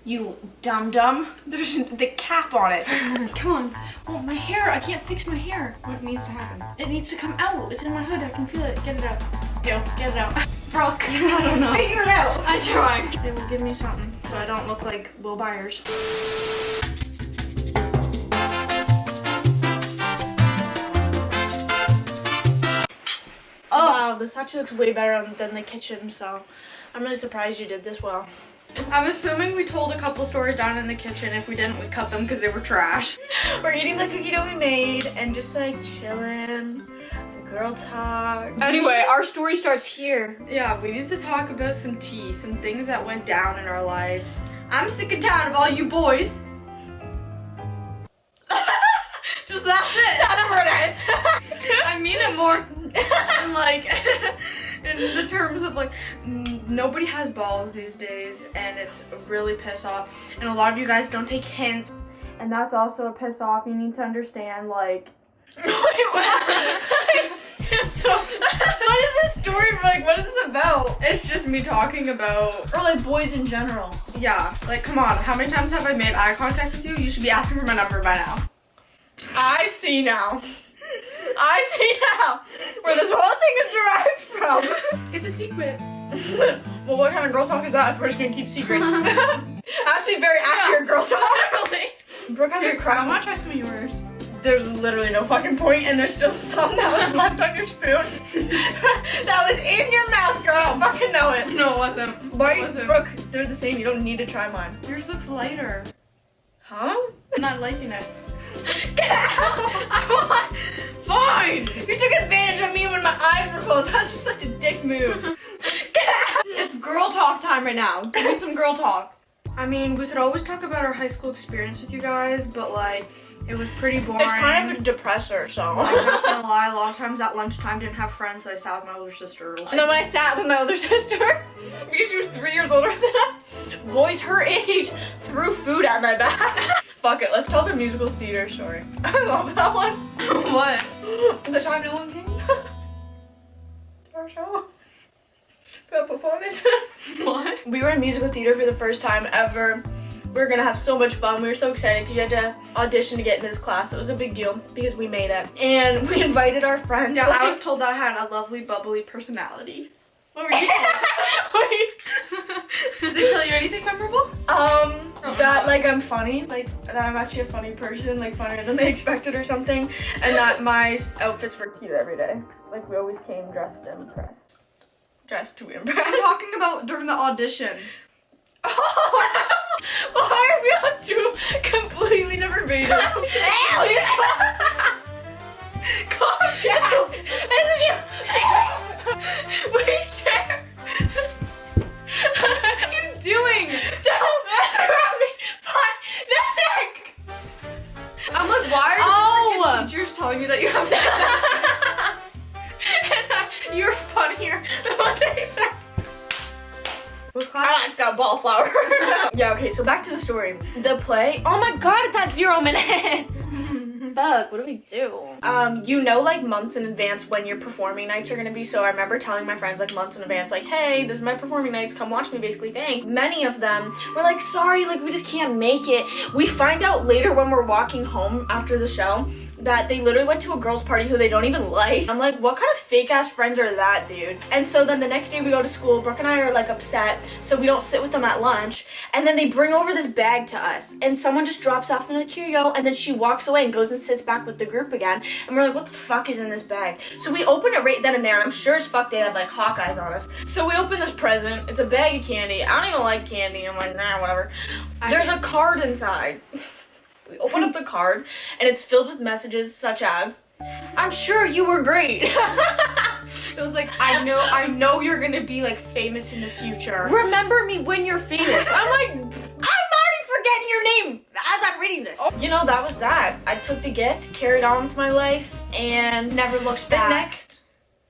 You dum-dum. There's the cap on it. Come on. Oh, my hair. I can't fix my hair. What needs to happen? It needs to come out. It's in my hood. I can feel it. Get it out. Yo, get it out. Brooke. I don't know. Figure it out. I'm trying. They will give me something so I don't look like Will Byers. Oh wow, this actually looks way better than the kitchen, so I'm really surprised you did this well. I'm assuming we told a couple stories down in the kitchen. If we didn't, we cut them because they were trash. We're eating the cookie dough we made and just like chilling, girl talk. Anyway, Our story starts here. yeah, we need to talk about some tea, some things that went down in our lives. I'm sick and tired of all you boys. Just that's it. That's where it ends. I mean it more in like in the terms of like nobody has balls these days, and it's really piss off. And a lot of you guys don't take hints, and that's also a piss off. You need to understand, like. Wait, what? So what is this story like? What is this about? It's just me talking about, Or like boys in general. yeah, like come on, how many times have I made eye contact with you? You should be asking for my number by now. I see now. I see now where this whole thing is derived from. It's a secret. Well, what kind of girl talk is that if we're just gonna keep secrets? Actually, very accurate girl talk. Really? Brooke has her crush. I want to try some of yours. There's literally no fucking point, and there's still some that was left on your spoon. That was in your mouth, girl. I don't fucking know it. No, it wasn't. Why, It wasn't. Brooke? They're the same. You don't need to try mine. Yours looks lighter. Huh? I'm not liking it. Get out! I want. Fine. You took advantage of me when my eyes were closed. That's just such a dick move. Get out! It's girl talk time right now. Give me some girl talk. I mean, we could always talk about our high school experience with you guys, but like, it was pretty boring. It's kind of a depressor, so. I'm not gonna lie, a lot of times at lunchtime didn't have friends, so I sat with my older sister. And then when I sat with my older sister, because she was 3 years older than us, boys her age threw food at my back. Fuck it, let's tell the musical theater story. I love that one. What? The time no one came to our show. For a performance. What? We were in musical theater for the first time ever. We were gonna have so much fun. We were so excited because you had to audition to get into this class. So it was a big deal because we made it. And we invited our friends. Yeah, I was told that I had a lovely, bubbly personality. What were you Did they tell you anything memorable? That like I'm funny, like that I'm actually a funny person, like funnier than they expected or something, and that my outfits were cute every day. Like we always came dressed to impress. Dressed to impress. I'm talking about during the audition. Oh, why are we on two completely different pages? Calm down. We share. What are you doing? Don't grab me by the neck. I'm like, why are the teachers telling you that you have that? And that you're funnier than what they said. What class? I just got ball flower. Yeah, okay, so back to the story. The play, oh my god, it's at 0 minutes. Fuck, what do we do? You know, like months in advance when your performing nights are gonna be. So I remember telling my friends like months in advance, like, hey, this is my performing nights, come watch me, basically, thanks. Many of them were like, sorry, like we just can't make it. We find out later when we're walking home after the show that they literally went to a girl's party who they don't even like. I'm like, what kind of fake ass friends are that, dude? And so then the next day we go to school, Brooke and I are like upset, so we don't sit with them at lunch. And then they bring over this bag to us, and someone just drops off and like, here you go. And then she walks away and goes and sits back with the group again. And we're like, what the fuck is in this bag? So we open it right then and there, and I'm sure as fuck they had like Hawkeyes on us. So we open this present. It's a bag of candy. I don't even like candy. I'm like, nah, whatever. There's a card inside. We open up the card, and it's filled with messages such as, I'm sure you were great. It was like, I know you're gonna be like famous in the future. Remember me when you're famous. I'm like, I'm already forgetting your name as I'm reading this. You know, that was that. I took the gift, carried on with my life, and never looked back.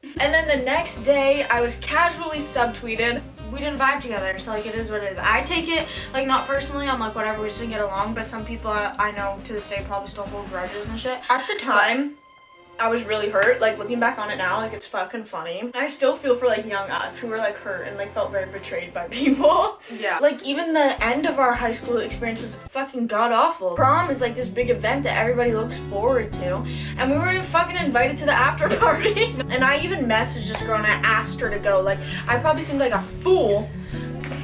And then the next day, I was casually subtweeted. We didn't vibe together, so like it is what it is. I take it like not personally. I'm like, whatever, we just didn't get along. But some people I know to this day probably still hold grudges and shit. At the time, I was really hurt. Like, looking back on it now, like, it's fucking funny. I still feel for, like, young us who were, like, hurt and, like, felt very betrayed by people. Yeah. Like, even the end of our high school experience was fucking god-awful. Prom is, like, this big event that everybody looks forward to, and we weren't even fucking invited to the after party. And I even messaged this girl and I asked her to go. Like, I probably seemed like a fool.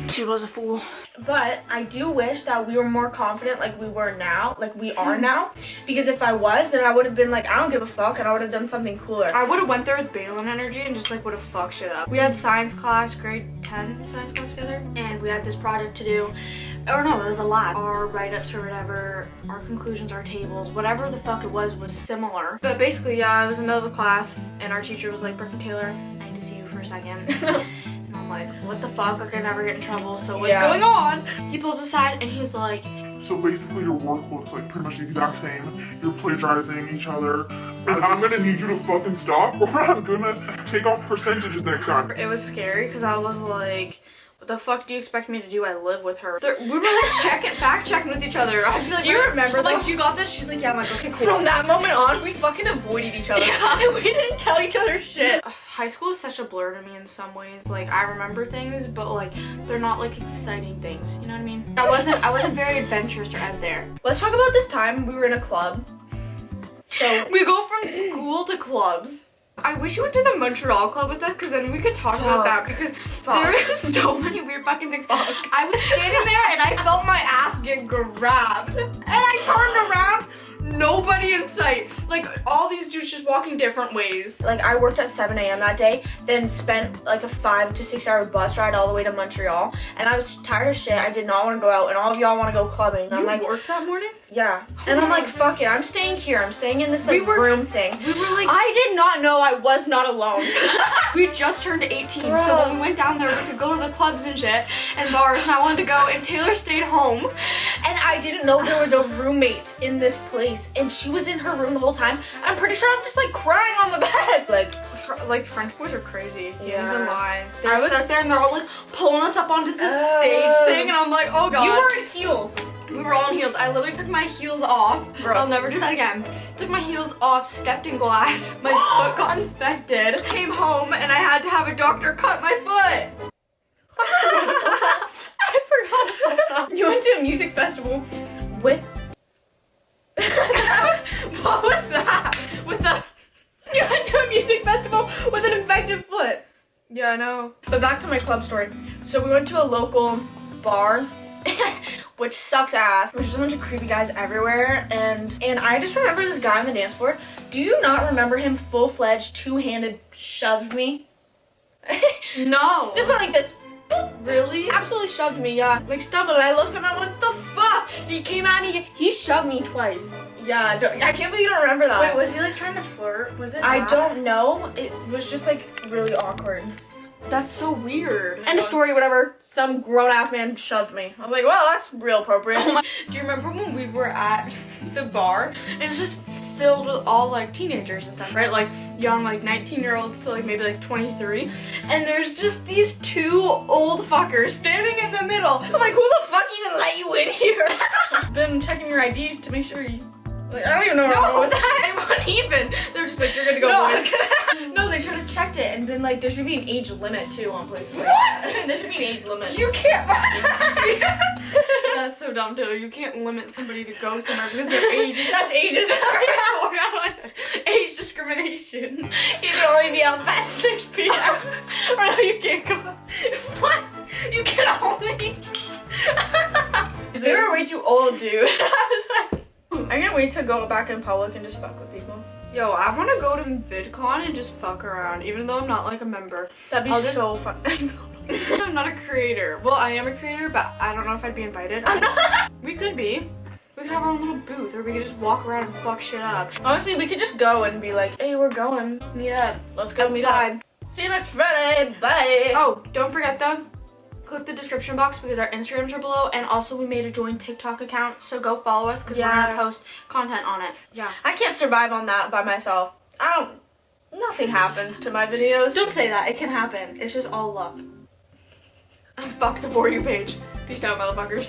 She was a fool. But I do wish that we were more confident like we were now, like we are now. Because if I was, then I would have been like, I don't give a fuck, and I would have done something cooler. I would have went there with Balin energy and just like would have fucked shit up. We had science class, grade 10 science class together, and we had this project to do. Or no, it was a lot. Our write-ups or whatever, our conclusions, our tables, whatever the fuck it was similar. But basically, yeah, it was in the middle of the class, and our teacher was like, Brooke and Taylor, I need to see you for a second. Like, what the fuck, like I never get in trouble, so what's going on? He pulls aside and he's like, so basically your work looks like pretty much the exact same. You're plagiarizing each other, and I'm gonna need you to fucking stop or I'm gonna take off percentages next time. it was scary because I was like, what the fuck do you expect me to do? I live with her. We were like fact checking with each other. I'd be like, do you remember, like, do you got this? She's like, yeah. I'm like, okay, cool. From that moment on, we fucking avoided each other. Yeah. And we didn't tell each other shit. High school is such a blur to me in some ways. Like, I remember things, but like they're not like exciting things. You know what I mean? I wasn't very adventurous or out there. Let's talk about this time we were in a club. So we go from school to clubs. I wish you went to the Montreal club with us, because then we could talk about that, because there was just so many weird fucking things. I was standing there and I felt my ass get grabbed, and I turned around, nobody in sight. Like, all these dudes just walking different ways. like, I worked at 7 a.m. that day, then spent like a 5 to 6 hour bus ride all the way to Montreal, and I was tired of shit. I did not want to go out, and all of y'all want to go clubbing. And I'm like, worked that morning? yeah. And I'm like, fuck it, I'm staying here. I'm staying in this like room thing. We were like, I did not know I was not alone. we just turned 18, so when we went down there, we could go to the clubs and shit, and bars, and I wanted to go, and Taylor stayed home. And I didn't know there was a roommate in this place, and she was in her room the whole time. I'm pretty sure I'm just like crying on the bed. Like French boys are crazy. You Yeah. can't even lie. I was sat there and they're all like pulling us up onto this stage thing, and I'm like, oh god. You were in heels. We were all in heels. I literally took my heels off. Bro. I'll never do that again. Took my heels off, stepped in glass. My foot got infected. Came home and I had to have a doctor cut my foot. I forgot about that. You went to a music festival with. What was that? With the. You went to a music festival with an infected foot. Yeah, I know. But back to my club story. So we went to a local bar, which sucks ass. There's just a bunch of creepy guys everywhere, and I just remember this guy on the dance floor. Do you not remember him full-fledged, two-handed shoved me? No. Just went like this. Really? Absolutely shoved me, yeah. Like stumbled, and I looked at him, and I went, what the fuck? He came at me, he shoved me twice. Yeah, I can't believe you don't remember that. Wait, was he like trying to flirt? Was it? I that? don't know. It was just like really awkward. That's so weird. End of story, whatever. Some grown-ass man shoved me. I was like, well, that's real appropriate. Oh my, do you remember when we were at the bar and it's just filled with all like teenagers and stuff, right? Like young, like 19-year-olds to like maybe like 23. And there's just these two old fuckers standing in the middle. I'm like, who the fuck even let you in here? Been checking your ID to make sure you. Like, I don't even know where I'm going with that. They weren't even. They're just like, you're gonna go, No, boys. no, they should have checked it and been like, there should be an age limit too on places. Like What? that. There should be an age limit. You can't. That's so dumb, Taylor. You can't limit somebody to go somewhere because their age is. That's age discriminatory. I said age discrimination. You can only be out past 6 p.m. Or no, you can't go. What? You can only. They were way too old, dude. I was like, I can't wait to go back in public and just fuck with people. Yo, I want to go to VidCon and just fuck around, even though I'm not like a member. That'd be so fun. I'm not a creator. Well, I am a creator, but I don't know if I'd be invited. We could be. We could have our own little booth, or we could just walk around and fuck shit up. Honestly, we could just go and be like, hey, we're going. Meet up. Let's go meet up. See you next Friday. Bye. Oh, don't forget though, click the description box because our Instagrams are below, and also we made a join TikTok account, so go follow us because we're gonna post content on it. Yeah. I can't survive on that by myself. Nothing happens to my videos. Don't say that. It can happen. It's just all luck. Fuck the For You page. Peace out, motherfuckers.